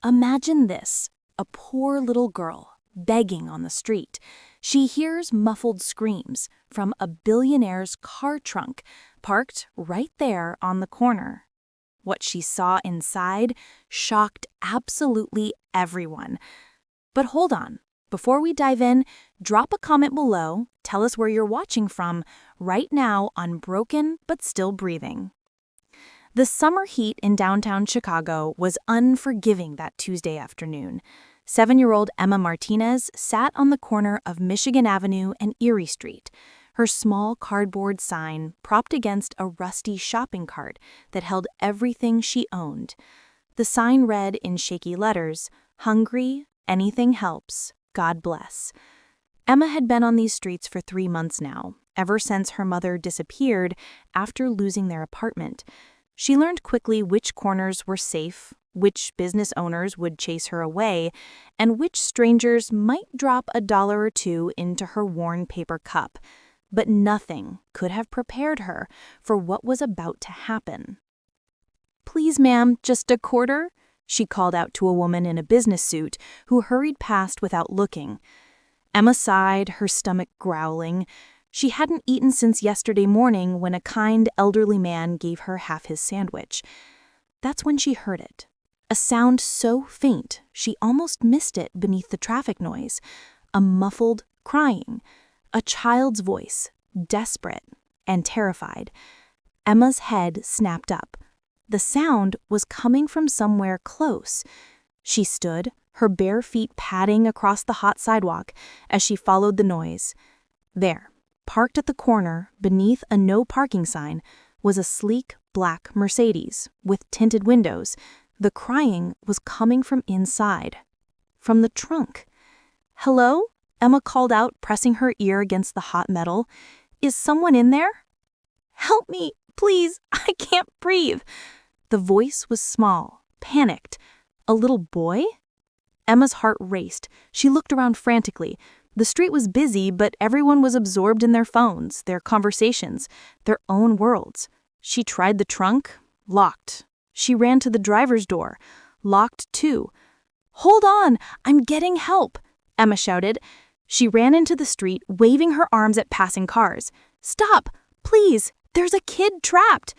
Imagine this, a poor little girl begging on the street. She hears muffled screams from a billionaire's car trunk parked right there on the corner. What she saw inside shocked absolutely everyone. But hold on, before we dive in, drop a comment below, tell us where you're watching from right now on Broken But Still Breathing. The summer heat in downtown Chicago was unforgiving that Tuesday afternoon. 7-year-old Emma Martinez sat on the corner of Michigan Avenue and Erie Street, her small cardboard sign propped against a rusty shopping cart that held everything she owned. The sign read in shaky letters, "Hungry, anything helps, God bless." Emma had been on these streets for 3 months now, ever since her mother disappeared after losing their apartment. She learned quickly which corners were safe, which business owners would chase her away, and which strangers might drop $1 or $2 into her worn paper cup. But nothing could have prepared her for what was about to happen. "Please, ma'am, just a quarter?" she called out to a woman in a business suit who hurried past without looking. Emma sighed, her stomach growling. She hadn't eaten since yesterday morning when a kind elderly man gave her half his sandwich. That's when she heard it. A sound so faint she almost missed it beneath the traffic noise. A muffled crying. A child's voice, desperate and terrified. Emma's head snapped up. The sound was coming from somewhere close. She stood, her bare feet padding across the hot sidewalk as she followed the noise. There, parked at the corner, beneath a no parking sign, was a sleek black Mercedes with tinted windows. The crying was coming from inside, from the trunk. "Hello?" Emma called out, pressing her ear against the hot metal. "Is someone in there?" "Help me, please, I can't breathe." The voice was small, panicked. A little boy? Emma's heart raced. She looked around frantically. The street was busy, but everyone was absorbed in their phones, their conversations, their own worlds. She tried the trunk, locked. She ran to the driver's door, locked too. "Hold on, I'm getting help," Emma shouted. She ran into the street, waving her arms at passing cars. "Stop, please, there's a kid trapped."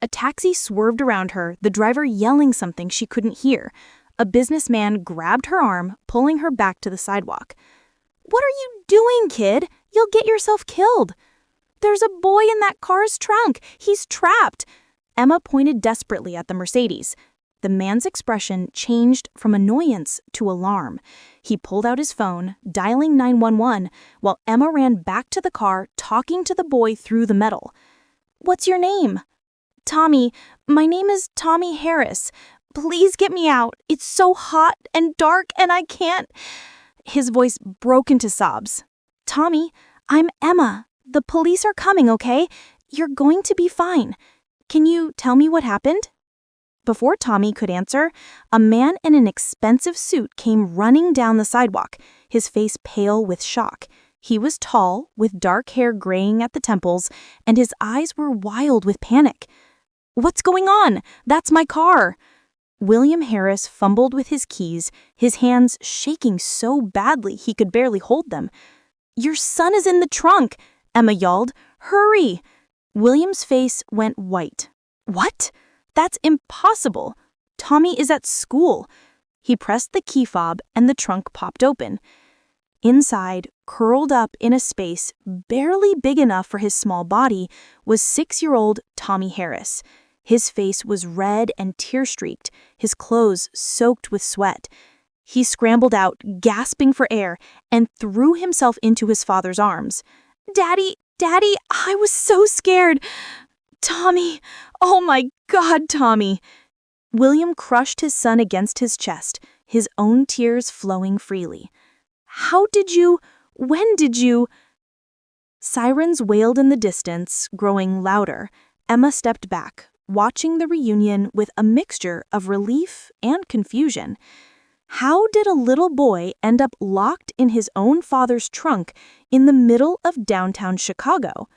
A taxi swerved around her, the driver yelling something she couldn't hear. A businessman grabbed her arm, pulling her back to the sidewalk. "What are you doing, kid? You'll get yourself killed." "There's a boy in that car's trunk. He's trapped." Emma pointed desperately at the Mercedes. The man's expression changed from annoyance to alarm. He pulled out his phone, dialing 911, while Emma ran back to the car, talking to the boy through the metal. "What's your name?" "Tommy. My name is Tommy Harris. Please get me out. It's so hot and dark and I can't." His voice broke into sobs. "Tommy, I'm Emma. The police are coming, okay? You're going to be fine. Can you tell me what happened?" Before Tommy could answer, a man in an expensive suit came running down the sidewalk, his face pale with shock. He was tall, with dark hair graying at the temples, and his eyes were wild with panic. "What's going on? That's my car." William Harris fumbled with his keys, his hands shaking so badly he could barely hold them. "Your son is in the trunk," Emma yelled. "Hurry!" William's face went white. "What? That's impossible. Tommy is at school." He pressed the key fob and the trunk popped open. Inside, curled up in a space barely big enough for his small body, was 6-year-old Tommy Harris. His face was red and tear-streaked, his clothes soaked with sweat. He scrambled out, gasping for air, and threw himself into his father's arms. Daddy, I was so scared. Tommy, oh my God, Tommy." William crushed his son against his chest, his own tears flowing freely. When did you? Sirens wailed in the distance, growing louder. Emma stepped back, watching the reunion with a mixture of relief and confusion. How did a little boy end up locked in his own father's trunk in the middle of downtown Chicago?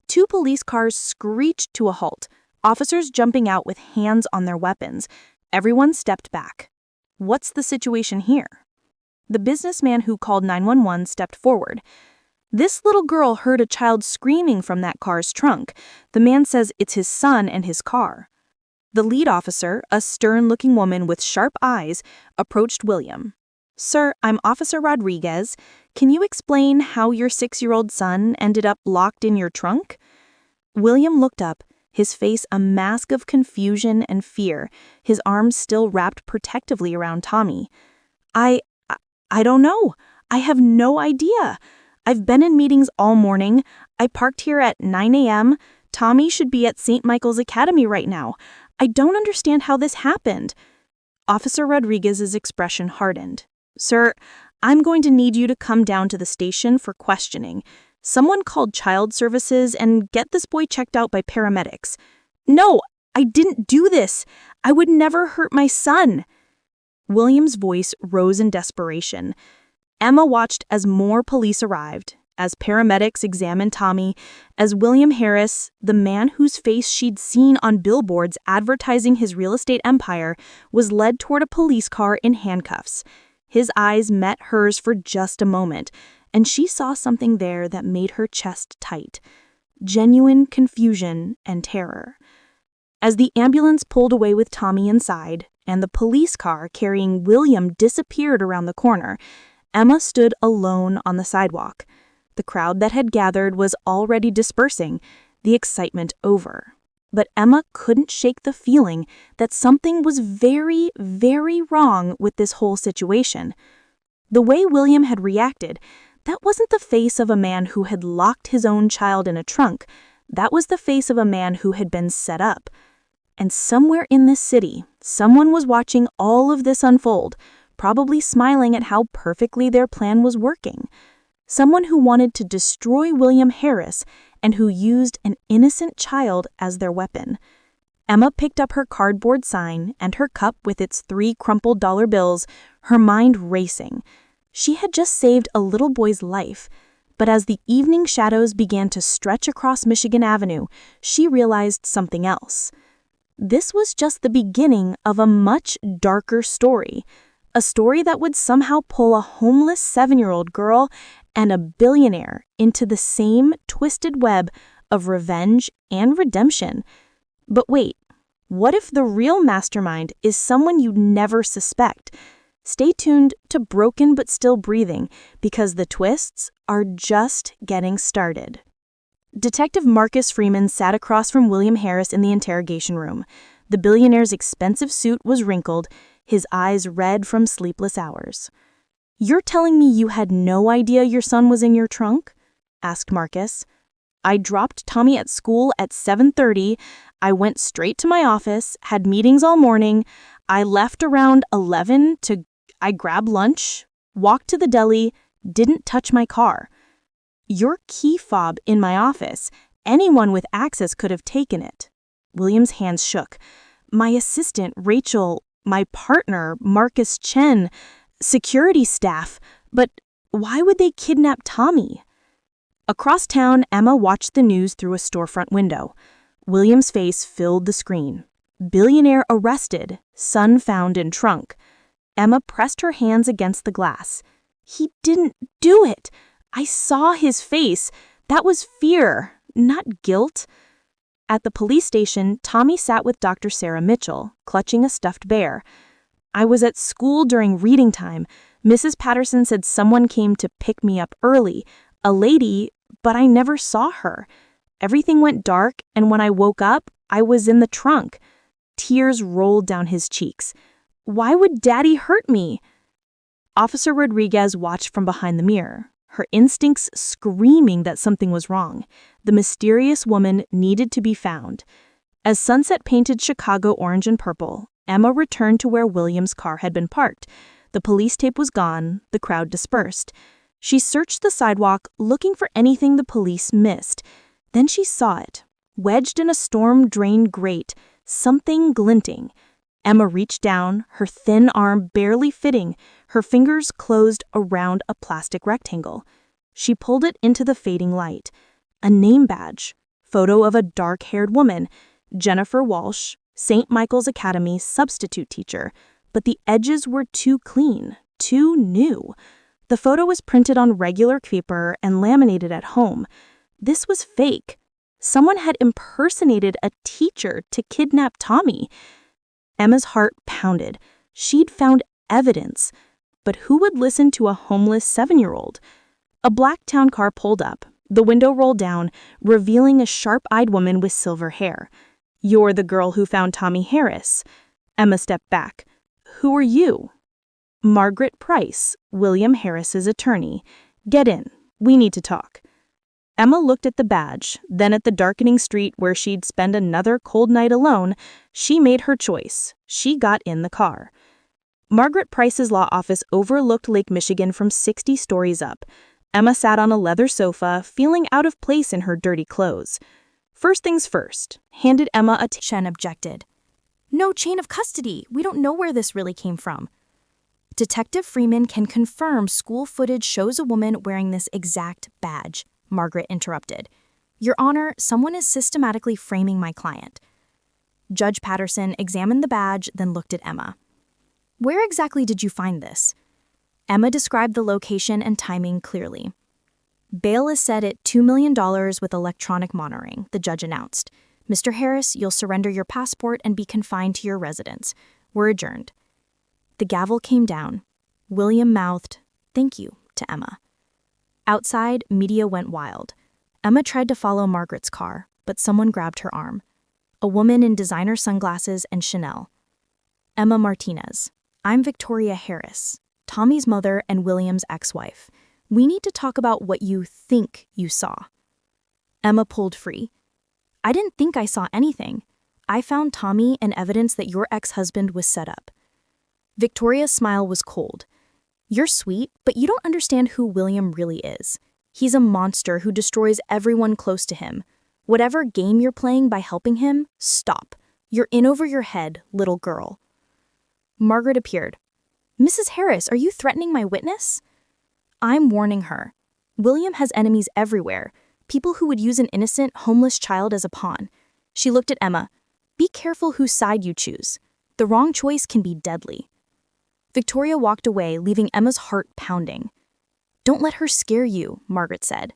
2 police cars screeched to a halt, officers jumping out with hands on their weapons. Everyone stepped back. What's the situation here?" The businessman who called 911 stepped forward. "This little girl heard a child screaming from that car's trunk. The man says it's his son and his car." The lead officer, a stern-looking woman with sharp eyes, approached William. "Sir, I'm Officer Rodriguez. Can you explain how your 6-year-old son ended up locked in your trunk?" William looked up, his face a mask of confusion and fear, his arms still wrapped protectively around Tommy. I don't know. I have no idea. I've been in meetings all morning. I parked here at 9 a.m. Tommy should be at St. Michael's Academy right now. I don't understand how this happened." Officer Rodriguez's expression hardened. "Sir, I'm going to need you to come down to the station for questioning. Someone called child services and get this boy checked out by paramedics." "No, I didn't do this. I would never hurt my son." William's voice rose in desperation. Emma watched as more police arrived, as paramedics examined Tommy, as William Harris, the man whose face she'd seen on billboards advertising his real estate empire, was led toward a police car in handcuffs. His eyes met hers for just a moment, and she saw something there that made her chest tight. Genuine confusion and terror. As the ambulance pulled away with Tommy inside, and the police car carrying William disappeared around the corner, Emma stood alone on the sidewalk. The crowd that had gathered was already dispersing, the excitement over. But Emma couldn't shake the feeling that something was very, very wrong with this whole situation. The way William had reacted, that wasn't the face of a man who had locked his own child in a trunk. That was the face of a man who had been set up. And somewhere in this city, someone was watching all of this unfold, probably smiling at how perfectly their plan was working. Someone who wanted to destroy William Harris and who used an innocent child as their weapon. Emma picked up her cardboard sign and her cup with its 3 crumpled dollar bills, her mind racing. She had just saved a little boy's life, but as the evening shadows began to stretch across Michigan Avenue, she realized something else. This was just the beginning of a much darker story, a story that would somehow pull a homeless 7-year-old girl and a billionaire into the same twisted web of revenge and redemption. But wait, what if the real mastermind is someone you'd never suspect? Stay tuned to Broken But Still Breathing, because the twists are just getting started. Detective Marcus Freeman sat across from William Harris in the interrogation room. The billionaire's expensive suit was wrinkled, his eyes red from sleepless hours. "You're telling me you had no idea your son was in your trunk?" asked Marcus. "I dropped Tommy at school at 7:30. I went straight to my office, had meetings all morning. I left around 11 I grabbed lunch, walked to the deli, didn't touch my car. Your key fob in my office. Anyone with access could have taken it." William's hands shook. "My assistant, Rachel, my partner, Marcus Chen, security staff. But why would they kidnap Tommy?" Across town, Emma watched the news through a storefront window. William's face filled the screen. "Billionaire arrested, son found in trunk." Emma pressed her hands against the glass. "He didn't do it. I saw his face. That was fear, not guilt." At the police station, Tommy sat with Dr. Sarah Mitchell, clutching a stuffed bear. "I was at school during reading time. Mrs. Patterson said someone came to pick me up early, a lady, but I never saw her. Everything went dark, and when I woke up, I was in the trunk." Tears rolled down his cheeks. "Why would Daddy hurt me?" Officer Rodriguez watched from behind the mirror, her instincts screaming that something was wrong. The mysterious woman needed to be found. As sunset painted Chicago orange and purple, Emma returned to where William's car had been parked. The police tape was gone, the crowd dispersed. She searched the sidewalk, looking for anything the police missed. Then she saw it, wedged in a storm-drained grate, something glinting. Emma reached down, her thin arm barely fitting, her fingers closed around a plastic rectangle. She pulled it into the fading light. A name badge, photo of a dark-haired woman, Jennifer Walsh, St. Michael's Academy substitute teacher, but the edges were too clean, too new. The photo was printed on regular paper and laminated at home. This was fake. Someone had impersonated a teacher to kidnap Tommy. Emma's heart pounded. She'd found evidence. But who would listen to a homeless 7-year-old? A black town car pulled up. The window rolled down, revealing a sharp-eyed woman with silver hair. "You're the girl who found Tommy Harris." Emma stepped back. "Who are you?" "Margaret Price, William Harris's attorney. Get in. We need to talk." Emma looked at the badge, then at the darkening street where she'd spend another cold night alone. She made her choice. She got in the car. Margaret Price's law office overlooked Lake Michigan from 60 stories up. Emma sat on a leather sofa, feeling out of place in her dirty clothes. "First things first," handed Emma a Chen objected. "No chain of custody. We don't know where this really came from." "Detective Freeman can confirm school footage shows a woman wearing this exact badge," Margaret interrupted. "Your Honor, someone is systematically framing my client." Judge Patterson examined the badge, then looked at Emma. "Where exactly did you find this?" Emma described the location and timing clearly. "Bail is set at $2 million with electronic monitoring," the judge announced. "Mr. Harris, you'll surrender your passport and be confined to your residence. We're adjourned." The gavel came down. William mouthed, "Thank you," to Emma. Outside, media went wild. Emma tried to follow Margaret's car, but someone grabbed her arm. A woman in designer sunglasses and Chanel. "Emma Martinez. I'm Victoria Harris, Tommy's mother and William's ex-wife. We need to talk about what you think you saw." Emma pulled free. "I didn't think I saw anything. I found Tommy and evidence that your ex-husband was set up." Victoria's smile was cold. "You're sweet, but you don't understand who William really is. He's a monster who destroys everyone close to him. Whatever game you're playing by helping him, stop. You're in over your head, little girl." Margaret appeared. "Mrs. Harris, are you threatening my witness?" "I'm warning her. William has enemies everywhere, people who would use an innocent, homeless child as a pawn." She looked at Emma. "Be careful whose side you choose. The wrong choice can be deadly." Victoria walked away, leaving Emma's heart pounding. "Don't let her scare you," Margaret said.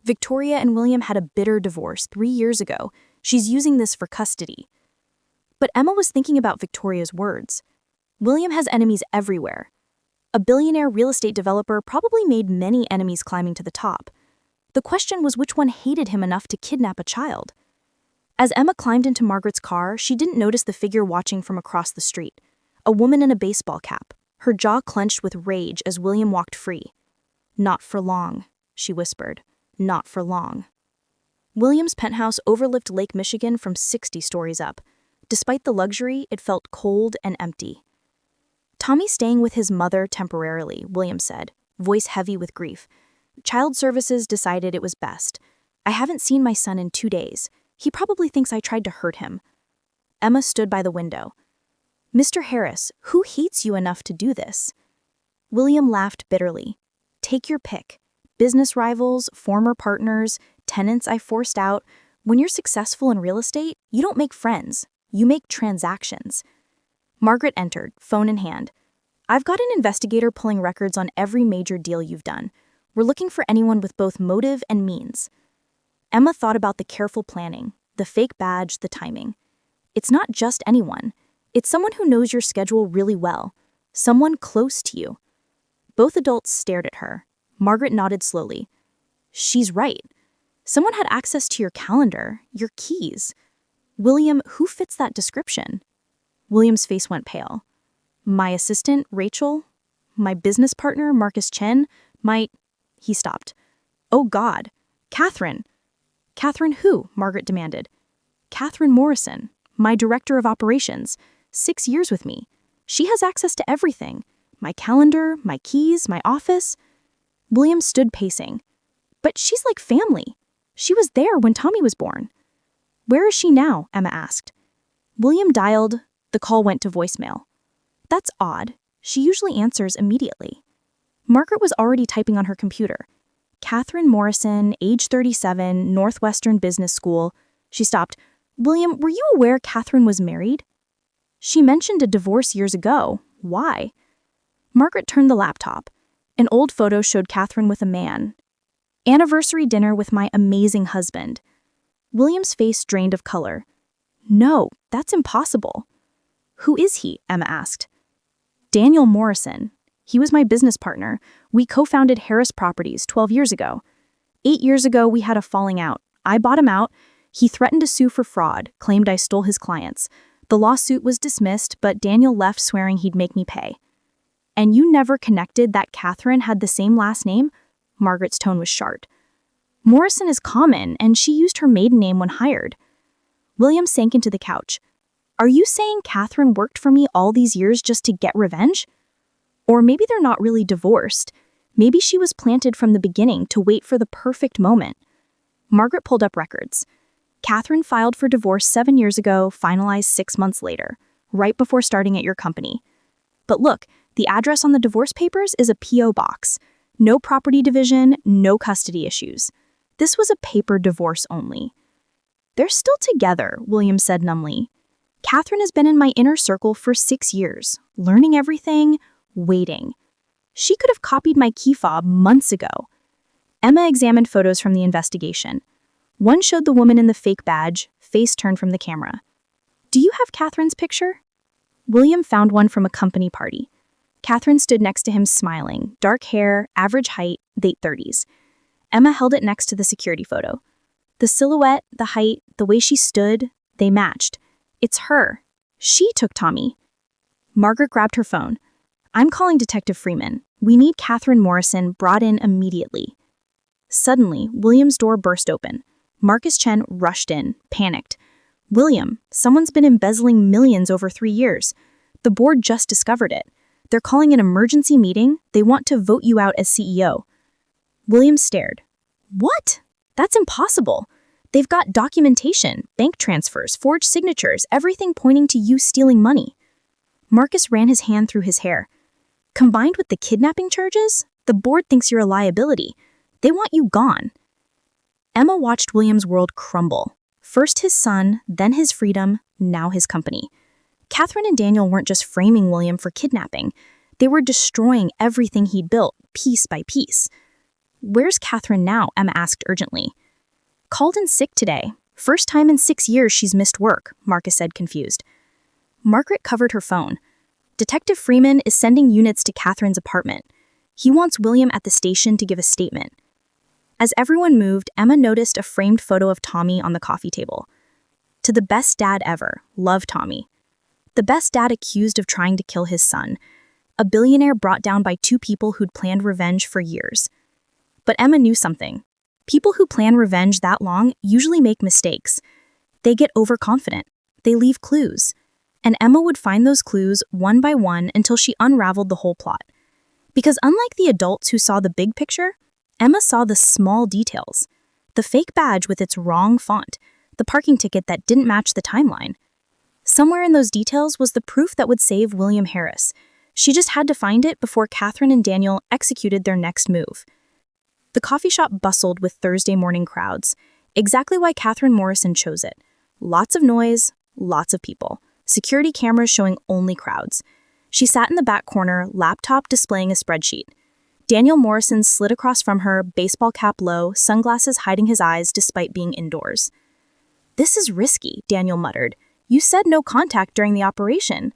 "Victoria and William had a bitter divorce 3 years ago. She's using this for custody." But Emma was thinking about Victoria's words. William has enemies everywhere. A billionaire real estate developer probably made many enemies climbing to the top. The question was which one hated him enough to kidnap a child. As Emma climbed into Margaret's car, she didn't notice the figure watching from across the street. A woman in a baseball cap, her jaw clenched with rage as William walked free. "Not for long," she whispered. "Not for long." William's penthouse overlooked Lake Michigan from 60 stories up. Despite the luxury, it felt cold and empty. "Tommy's staying with his mother temporarily," William said, voice heavy with grief. "Child Services decided it was best. I haven't seen my son in 2 days. He probably thinks I tried to hurt him." Emma stood by the window. "Mr. Harris, who hates you enough to do this?" William laughed bitterly. "Take your pick. Business rivals, former partners, tenants I forced out. When you're successful in real estate, you don't make friends. You make transactions." Margaret entered, phone in hand. "I've got an investigator pulling records on every major deal you've done. We're looking for anyone with both motive and means." Emma thought about the careful planning, the fake badge, the timing. It's not just anyone. It's someone who knows your schedule really well. Someone close to you. Both adults stared at her. Margaret nodded slowly. "She's right. Someone had access to your calendar, your keys. William, who fits that description?" William's face went pale. "My assistant, Rachel? My business partner, Marcus Chen? He stopped. "Oh God. Catherine." "Catherine who?" Margaret demanded. "Catherine Morrison, my director of operations. 6 years with me. She has access to everything. My calendar, my keys, my office." William stood pacing. "But she's like family. She was there when Tommy was born." "Where is she now?" Emma asked. William dialed. The call went to voicemail. "That's odd. She usually answers immediately." Margaret was already typing on her computer. "Catherine Morrison, age 37, Northwestern Business School." She stopped. "William, were you aware Catherine was married?" "She mentioned a divorce years ago. Why? Margaret turned the laptop. An old photo showed Catherine with a man. Anniversary dinner with my amazing husband. William's face drained of color. No, that's impossible. Who is he? Emma asked. Daniel Morrison. He was my business partner. We co-founded Harris Properties 12 years ago. 8 years ago, we had a falling out. I bought him out. He threatened to sue for fraud, claimed I stole his clients. The lawsuit was dismissed, but Daniel left swearing he'd make me pay. And you never connected that Catherine had the same last name? Margaret's tone was sharp. Morrison is common, and she used her maiden name when hired. William sank into the couch. Are you saying Catherine worked for me all these years just to get revenge? Or maybe they're not really divorced. Maybe she was planted from the beginning to wait for the perfect moment. Margaret pulled up records. Catherine filed for divorce 7 years ago, finalized 6 months later, right before starting at your company. But look, the address on the divorce papers is a P.O. box. No property division, no custody issues. This was a paper divorce only. They're still together, William said numbly. Catherine has been in my inner circle for 6 years, learning everything, waiting. She could have copied my key fob months ago. Emma examined photos from the investigation. One showed the woman in the fake badge, face turned from the camera. Do you have Catherine's picture? William found one from a company party. Catherine stood next to him smiling, dark hair, average height, late 30s. Emma held it next to the security photo. The silhouette, the height, the way she stood, they matched. It's her. She took Tommy. Margaret grabbed her phone. I'm calling Detective Freeman. We need Catherine Morrison brought in immediately. Suddenly, William's door burst open. Marcus Chen rushed in, panicked. William, someone's been embezzling millions over 3 years. The board just discovered it. They're calling an emergency meeting. They want to vote you out as CEO. William stared. What? That's impossible. They've got documentation, bank transfers, forged signatures, everything pointing to you stealing money. Marcus ran his hand through his hair. Combined with the kidnapping charges, the board thinks you're a liability. They want you gone. Emma watched William's world crumble. First his son, then his freedom, now his company. Catherine and Daniel weren't just framing William for kidnapping. They were destroying everything he'd built, piece by piece. Where's Catherine now? Emma asked urgently. Called in sick today. First time in 6 years she's missed work, Marcus said, confused. Margaret covered her phone. Detective Freeman is sending units to Catherine's apartment. He wants William at the station to give a statement. As everyone moved, Emma noticed a framed photo of Tommy on the coffee table. To the best dad ever, love Tommy. The best dad accused of trying to kill his son. A billionaire brought down by 2 people who'd planned revenge for years. But Emma knew something. People who plan revenge that long usually make mistakes. They get overconfident. They leave clues. And Emma would find those clues one by one until she unraveled the whole plot. Because unlike the adults who saw the big picture, Emma saw the small details. The fake badge with its wrong font, the parking ticket that didn't match the timeline. Somewhere in those details was the proof that would save William Harris. She just had to find it before Catherine and Daniel executed their next move. The coffee shop bustled with Thursday morning crowds, exactly why Catherine Morrison chose it. Lots of noise, lots of people. Security cameras showing only crowds. She sat in the back corner, laptop displaying a spreadsheet. Daniel Morrison slid across from her, baseball cap low, sunglasses hiding his eyes despite being indoors. This is risky, Daniel muttered. You said no contact during the operation.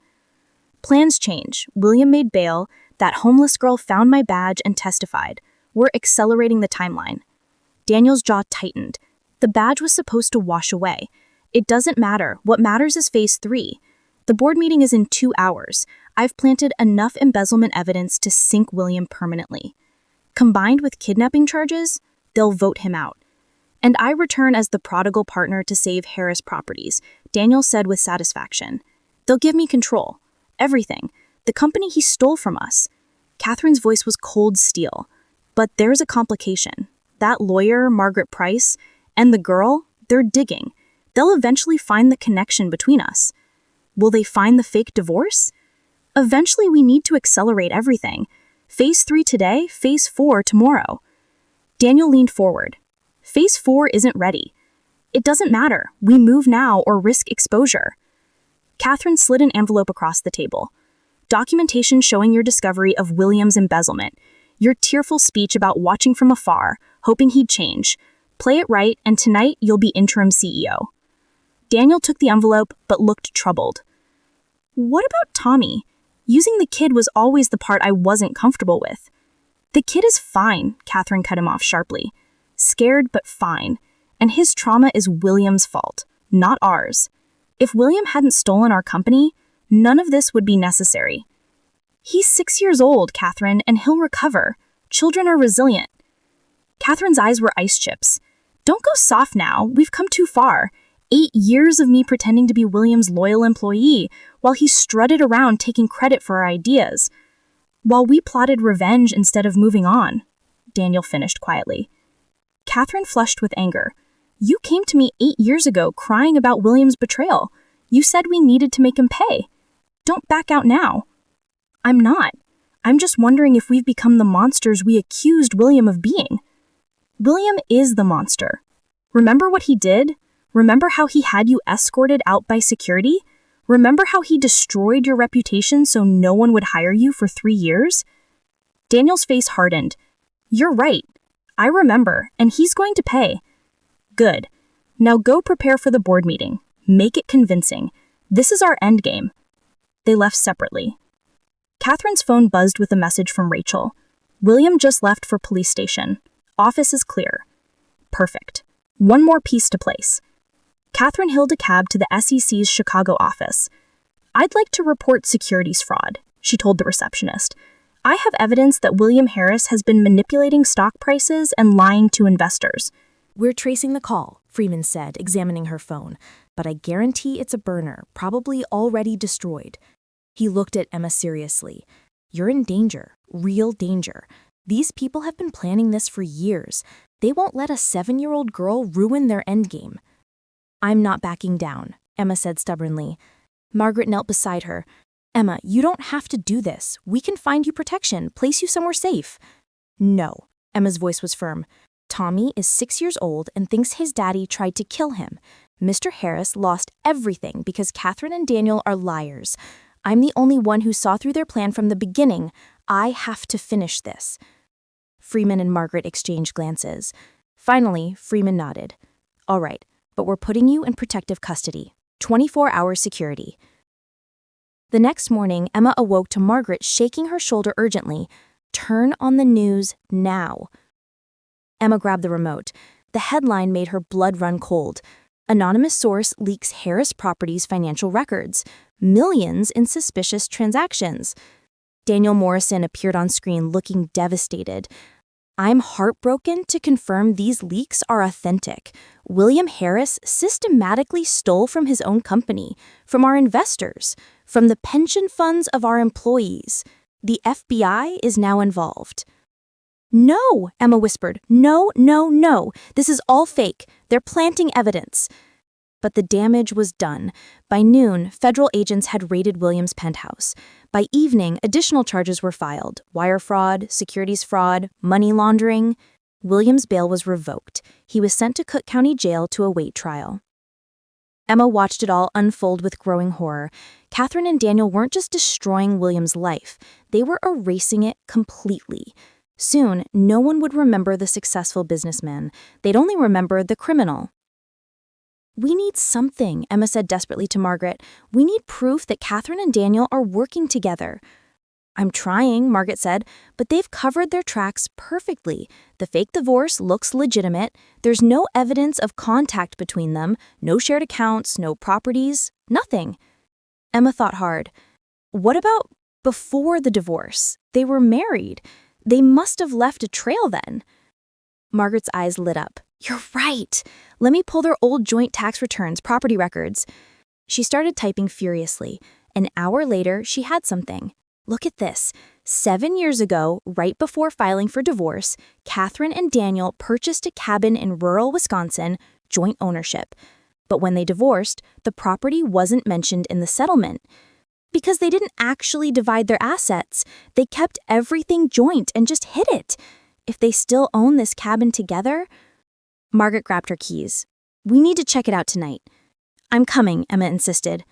Plans change. William made bail. That homeless girl found my badge and testified. We're accelerating the timeline. Daniel's jaw tightened. The badge was supposed to wash away. It doesn't matter. What matters is phase 3. The board meeting is in 2 hours. I've planted enough embezzlement evidence to sink William permanently. Combined with kidnapping charges, they'll vote him out. And I return as the prodigal partner to save Harris Properties, Daniel said with satisfaction. They'll give me control. Everything. The company he stole from us. Catherine's voice was cold steel. But there's a complication. That lawyer, Margaret Price, and the girl, they're digging. They'll eventually find the connection between us. Will they find the fake divorce? Eventually, we need to accelerate everything. Phase 3 today, phase 4 tomorrow. Daniel leaned forward. Phase 4 isn't ready. It doesn't matter. We move now or risk exposure. Catherine slid an envelope across the table. documentation showing your discovery of William's embezzlement, your tearful speech about watching from afar, hoping he'd change. Play it right, and tonight you'll be interim CEO. Daniel took the envelope, but looked troubled. What about Tommy? Using the kid was always the part I wasn't comfortable with. The kid is fine, Catherine cut him off sharply. Scared, but fine. And his trauma is William's fault, not ours. If William hadn't stolen our company, none of this would be necessary. He's 6 years old, Catherine, and he'll recover. Children are resilient. Catherine's eyes were ice chips. Don't go soft now. We've come too far. 8 years of me pretending to be William's loyal employee while he strutted around taking credit for our ideas. While we plotted revenge instead of moving on, Daniel finished quietly. Catherine flushed with anger. You came to me 8 years ago crying about William's betrayal. You said we needed to make him pay. Don't back out now. I'm not. I'm just wondering if we've become the monsters we accused William of being. William is the monster. Remember what he did? Remember how he had you escorted out by security? Remember how he destroyed your reputation so no one would hire you for 3 years? Daniel's face hardened. You're right. I remember, and he's going to pay. Good. Now go prepare for the board meeting. Make it convincing. This is our endgame. They left separately. Catherine's phone buzzed with a message from Rachel. William just left for police station. Office is clear. Perfect. One more piece to place. Catherine hailed a cab to the SEC's Chicago office. I'd like to report securities fraud, she told the receptionist. I have evidence that William Harris has been manipulating stock prices and lying to investors. We're tracing the call, Freeman said, examining her phone, but I guarantee it's a burner, probably already destroyed. He looked at Emma seriously. You're in danger, real danger. These people have been planning this for years. They won't let a 7-year-old girl ruin their endgame. I'm not backing down, Emma said stubbornly. Margaret knelt beside her. Emma, you don't have to do this. We can find you protection, place you somewhere safe. No, Emma's voice was firm. Tommy is 6 years old and thinks his daddy tried to kill him. Mr. Harris lost everything because Catherine and Daniel are liars. I'm the only one who saw through their plan from the beginning. I have to finish this. Freeman and Margaret exchanged glances. Finally, Freeman nodded. All right, but we're putting you in protective custody. 24-hour security. The next morning, Emma awoke to Margaret shaking her shoulder urgently. Turn on the news now. Emma grabbed the remote. The headline made her blood run cold. Anonymous source leaks Harris Properties financial records. Millions in suspicious transactions. Daniel Morrison appeared on screen looking devastated. I'm heartbroken to confirm these leaks are authentic. William Harris systematically stole from his own company, from our investors, from the pension funds of our employees. The FBI is now involved. No, Emma whispered. No, no, no. This is all fake. They're planting evidence. But the damage was done. By noon, federal agents had raided Williams' penthouse. By evening, additional charges were filed: wire fraud, securities fraud, money laundering. Williams' bail was revoked. He was sent to Cook County Jail to await trial. Emma watched it all unfold with growing horror. Catherine and Daniel weren't just destroying Williams' life. They were erasing it completely. Soon, no one would remember the successful businessman. They'd only remember the criminal. We need something, Emma said desperately to Margaret. We need proof that Catherine and Daniel are working together. I'm trying, Margaret said, but they've covered their tracks perfectly. The fake divorce looks legitimate. There's no evidence of contact between them, no shared accounts, no properties, nothing. Emma thought hard. What about before the divorce? They were married. They must have left a trail then. Margaret's eyes lit up. You're right. Let me pull their old joint tax returns, property records. She started typing furiously. An hour later, she had something. Look at this. 7 years ago, right before filing for divorce, Catherine and Daniel purchased a cabin in rural Wisconsin, joint ownership. But when they divorced, the property wasn't mentioned in the settlement. Because they didn't actually divide their assets. They kept everything joint and just hid it. If they still own this cabin together... Margaret grabbed her keys. We need to check it out tonight. I'm coming, Emma insisted.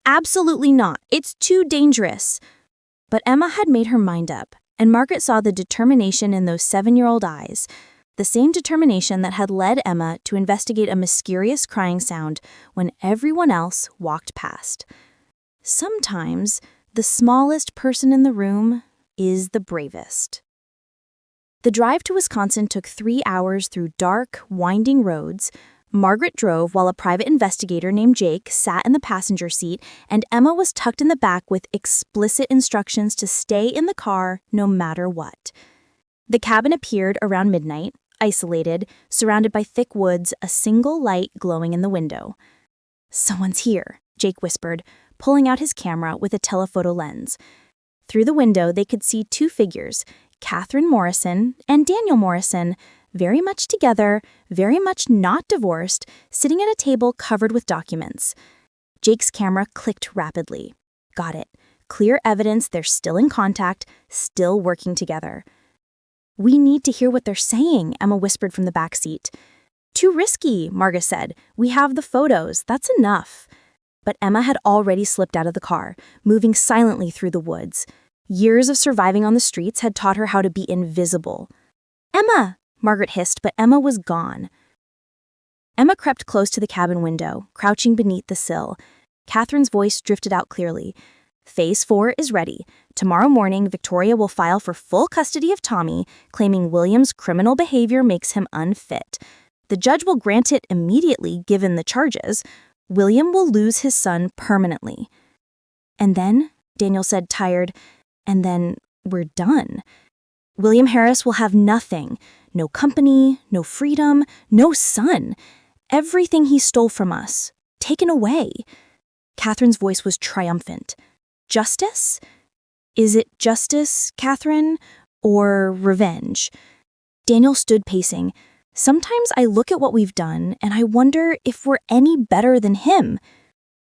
Absolutely not. It's too dangerous. But Emma had made her mind up, and Margaret saw the determination in those 7-year-old eyes, the same determination that had led Emma to investigate a mysterious crying sound when everyone else walked past. Sometimes, the smallest person in the room is the bravest. The drive to Wisconsin took 3 hours through dark, winding roads. Margaret drove while a private investigator named Jake sat in the passenger seat, and Emma was tucked in the back with explicit instructions to stay in the car no matter what. The cabin appeared around midnight, isolated, surrounded by thick woods, a single light glowing in the window. "Someone's here," Jake whispered, pulling out his camera with a telephoto lens. Through the window, they could see 2 figures, Catherine Morrison and Daniel Morrison, very much together, very much not divorced, sitting at a table covered with documents. Jake's camera clicked rapidly. Got it. Clear evidence they're still in contact, still working together. "We need to hear what they're saying," Emma whispered from the back seat. "Too risky," Marga said. "We have the photos. That's enough." But Emma had already slipped out of the car, moving silently through the woods. Years of surviving on the streets had taught her how to be invisible. "Emma!" Margaret hissed, but Emma was gone. Emma crept close to the cabin window, crouching beneath the sill. Catherine's voice drifted out clearly. "Phase 4 is ready. Tomorrow morning, Victoria will file for full custody of Tommy, claiming William's criminal behavior makes him unfit. The judge will grant it immediately, given the charges. William will lose his son permanently." "And then," Daniel said, tired, "and then we're done. William Harris will have nothing. No company, no freedom, no son. Everything he stole from us, taken away." Catherine's voice was triumphant. "Justice? Is it justice, Catherine, or revenge?" Daniel stood pacing. "Sometimes I look at what we've done, and I wonder if we're any better than him."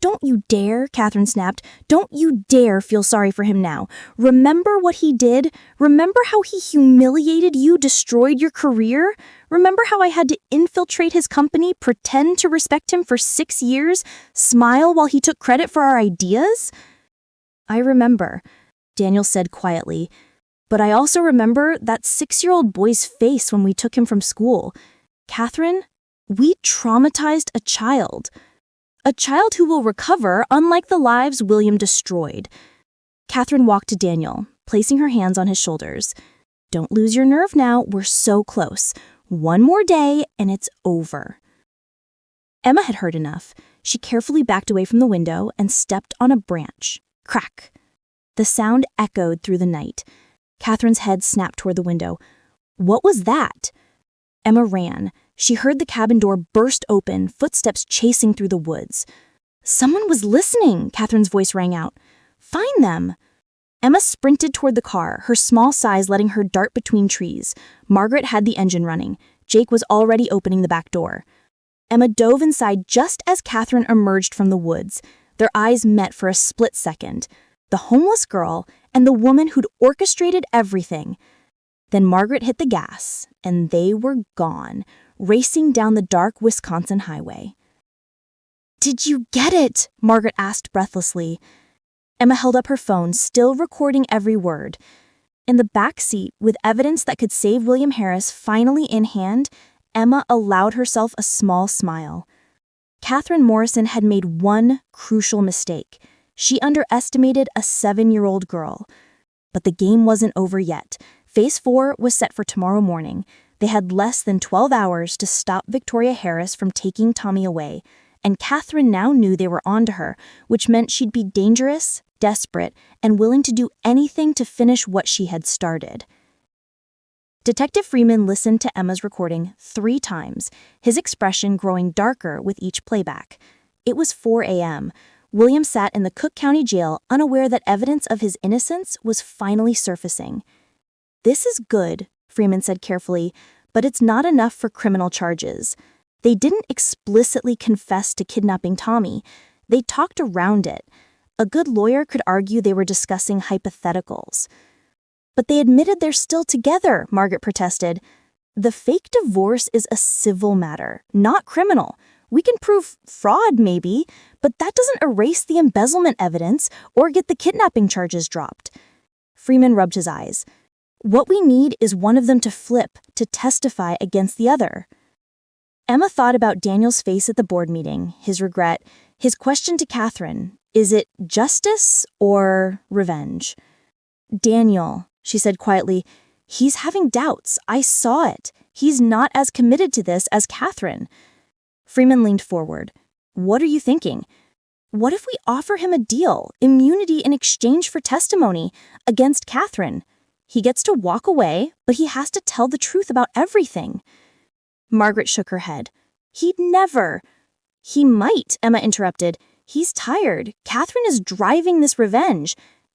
"Don't you dare," Catherine snapped. "Don't you dare feel sorry for him now. Remember what he did? Remember how he humiliated you, destroyed your career? Remember how I had to infiltrate his company, pretend to respect him for 6 years, smile while he took credit for our ideas?" "I remember," Daniel said quietly. "But I also remember that 6-year-old boy's face when we took him from school. Catherine, we traumatized a child. A child who will recover, unlike the lives William destroyed." Catherine walked to Daniel, placing her hands on his shoulders. "Don't lose your nerve now, we're so close. One more day, and it's over." Emma had heard enough. She carefully backed away from the window and stepped on a branch. Crack! The sound echoed through the night. Catherine's head snapped toward the window. What was that? Emma ran. She heard the cabin door burst open, footsteps chasing through the woods. "Someone was listening," Catherine's voice rang out. "Find them." Emma sprinted toward the car, her small size letting her dart between trees. Margaret had the engine running. Jake was already opening the back door. Emma dove inside just as Catherine emerged from the woods. Their eyes met for a split second. The homeless girl and the woman who'd orchestrated everything. Then Margaret hit the gas, and they were gone, racing down the dark Wisconsin highway. "Did you get it?" Margaret asked breathlessly. Emma held up her phone, still recording every word. In the back seat, with evidence that could save William Harris finally in hand, Emma allowed herself a small smile. Catherine Morrison had made one crucial mistake. She underestimated a 7-year-old girl. But the game wasn't over yet. Phase 4 was set for tomorrow morning. They had less than 12 hours to stop Victoria Harris from taking Tommy away, and Catherine now knew they were onto her, which meant she'd be dangerous, desperate, and willing to do anything to finish what she had started. Detective Freeman listened to Emma's recording 3 times, his expression growing darker with each playback. It was 4 a.m. William sat in the Cook County Jail, unaware that evidence of his innocence was finally surfacing. "This is good," Freeman said carefully, "but it's not enough for criminal charges. They didn't explicitly confess to kidnapping Tommy. They talked around it. A good lawyer could argue they were discussing hypotheticals." "But they admitted they're still together," Margaret protested. "The fake divorce is a civil matter, not criminal. We can prove fraud, maybe, but that doesn't erase the embezzlement evidence or get the kidnapping charges dropped." Freeman rubbed his eyes. "What we need is one of them to flip, to testify against the other." Emma thought about Daniel's face at the board meeting, his regret, his question to Catherine. Is it justice or revenge? "Daniel," she said quietly, "he's having doubts. I saw it. He's not as committed to this as Catherine." Freeman leaned forward. "What are you thinking? What if we offer him a deal, immunity in exchange for testimony, against Catherine? He gets to walk away, but he has to tell the truth about everything." Margaret shook her head. "He'd never." "He might," Emma interrupted. "He's tired. Catherine is driving this revenge.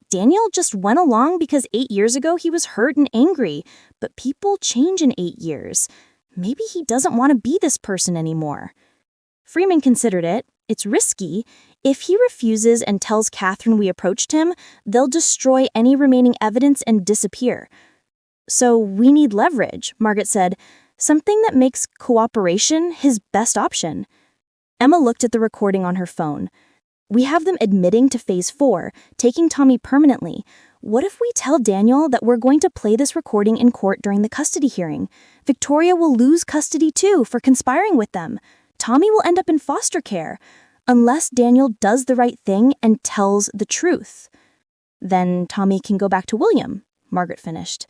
Daniel just went along because 8 years ago he was hurt and angry, but people change in 8 years. Maybe he doesn't want to be this person anymore." Freeman considered it. It's risky. If he refuses and tells Catherine we approached him, they'll destroy any remaining evidence and disappear. "So we need leverage," Margaret said. "Something that makes cooperation his best option." Emma looked at the recording on her phone. "We have them admitting to Phase 4, taking Tommy permanently. What if we tell Daniel that we're going to play this recording in court during the custody hearing? Victoria will lose custody too for conspiring with them. Tommy will end up in foster care, unless Daniel does the right thing and tells the truth. Then Tommy can go back to William," Margaret finished.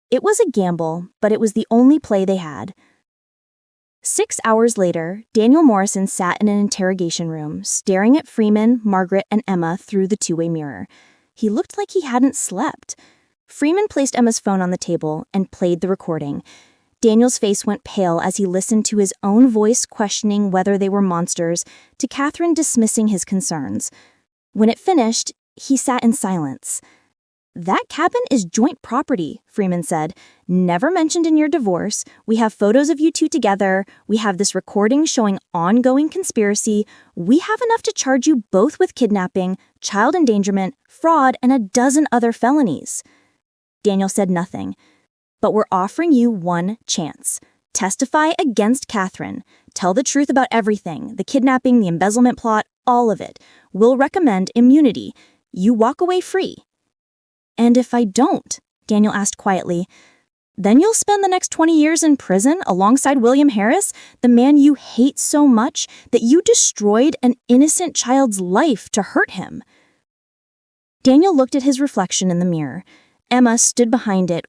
It was a gamble, but it was the only play they had. 6 hours later, Daniel Morrison sat in an interrogation room, staring at Freeman, Margaret, and Emma through the two-way mirror. He looked like he hadn't slept. Freeman placed Emma's phone on the table and played the recording. Daniel's face went pale as he listened to his own voice questioning whether they were monsters, to Catherine dismissing his concerns. When it finished, he sat in silence. "That cabin is joint property," Freeman said. "Never mentioned in your divorce. We have photos of you two together. We have this recording showing ongoing conspiracy. We have enough to charge you both with kidnapping, child endangerment, fraud, and a dozen other felonies." Daniel said nothing. "But we're offering you one chance. Testify against Catherine. Tell the truth about everything, the kidnapping, the embezzlement plot, all of it. We'll recommend immunity. You walk away free." "And if I don't?" Daniel asked quietly. "Then you'll spend the next 20 years in prison alongside William Harris, the man you hate so much that you destroyed an innocent child's life to hurt him." Daniel looked at his reflection in the mirror. Emma stood behind it,